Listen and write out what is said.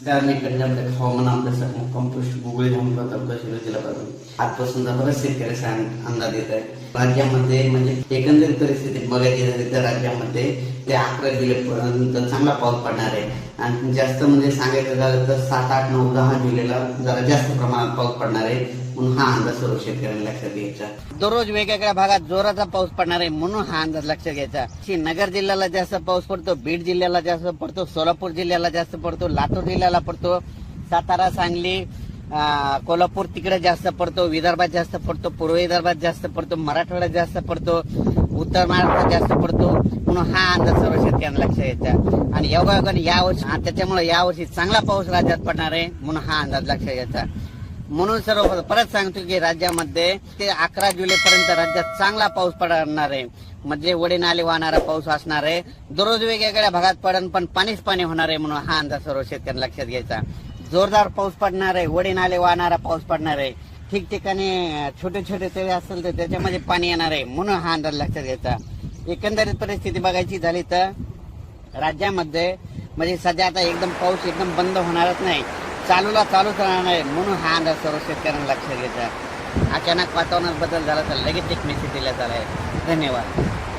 धार्मिक गंजामध्ये हवामान आपल्यासाठी कंपोस्ट गुगळे म्हणून तालुका शिरूर जिल्ह्यापासून आजपासून बऱ्याच शेतकऱ्याचा अंदाज येत आहे. राज्यामध्ये म्हणजे एकंदरीत परिस्थिती बघायची झाली तर राज्यामध्ये ते 11 जुलैपर्यंत चांगला पाऊस पडणार आहे आणि जास्त म्हणजे सांगायचं झालं तर 7, 8, 9, 10 जुलैला जरा जास्त प्रमाणात पाऊस पडणार आहे म्हणून हा अंदाज सर्व शेतकऱ्यांनी लक्षात घ्यायचा. दररोज वेगवेगळ्या भागात जोराचा पाऊस पडणार आहे म्हणून हा अंदाज लक्षात घ्यायचा. नगर जिल्ह्याला जास्त पाऊस पडतो, बीड जिल्ह्याला जास्त पडतो, सोलापूर जिल्ह्याला जास्त पडतो, लातूर जिल्ह्याला पडतो, सातारा, सांगली, कोल्हापूर तिकडे जास्त पडतो, विदर्भात जास्त पडतो, पूर्व विदर्भात जास्त पडतो, मराठवाड्यात जास्त पडतो, उत्तर महाराष्ट्रात जास्त पडतो म्हणून हा अंदाज सर्व शेतकऱ्यांना लक्षात घ्यायचा. आणि योगायोगाने यावर्षी त्याच्यामुळे यावर्षी चांगला पाऊस राज्यात पडणार आहे म्हणून हा अंदाज लक्षात घ्यायचा. म्हणून सर्व परत सांगतो की राज्यामध्ये ते 11 जुलैपर्यंत राज्यात चांगला पाऊस पडणार आहे. मधले वडे नाले वाहणारा पाऊस असणार आहे. दररोज वेगवेगळ्या भागात पडन पण पाणीच पाणी होणार आहे म्हणून हा अंदाज सर्व शेतकऱ्यांना लक्षात घ्यायचा. जोरदार पाऊस पडणार आहे, वडे नाले वाहणारा पाऊस पडणार आहे. ठिकठिकाणी छोटे छोटे तळे असेल तर त्याच्यामध्ये पाणी येणार आहे म्हणून हा अंदाज लक्षात घ्यायचा. एकंदरीत परिस्थिती बघायची झाली तर राज्यामध्ये म्हणजे सध्या आता एकदम पाऊस एकदम बंद होणारच नाही, चालूच राहणार आहे म्हणून हा अंदाज सर्व शेतकऱ्यांना लक्षात घ्यायचा. अचानक वातावरणात बदल झाला तर लगेच एक मेसेज दिला आहे. धन्यवाद.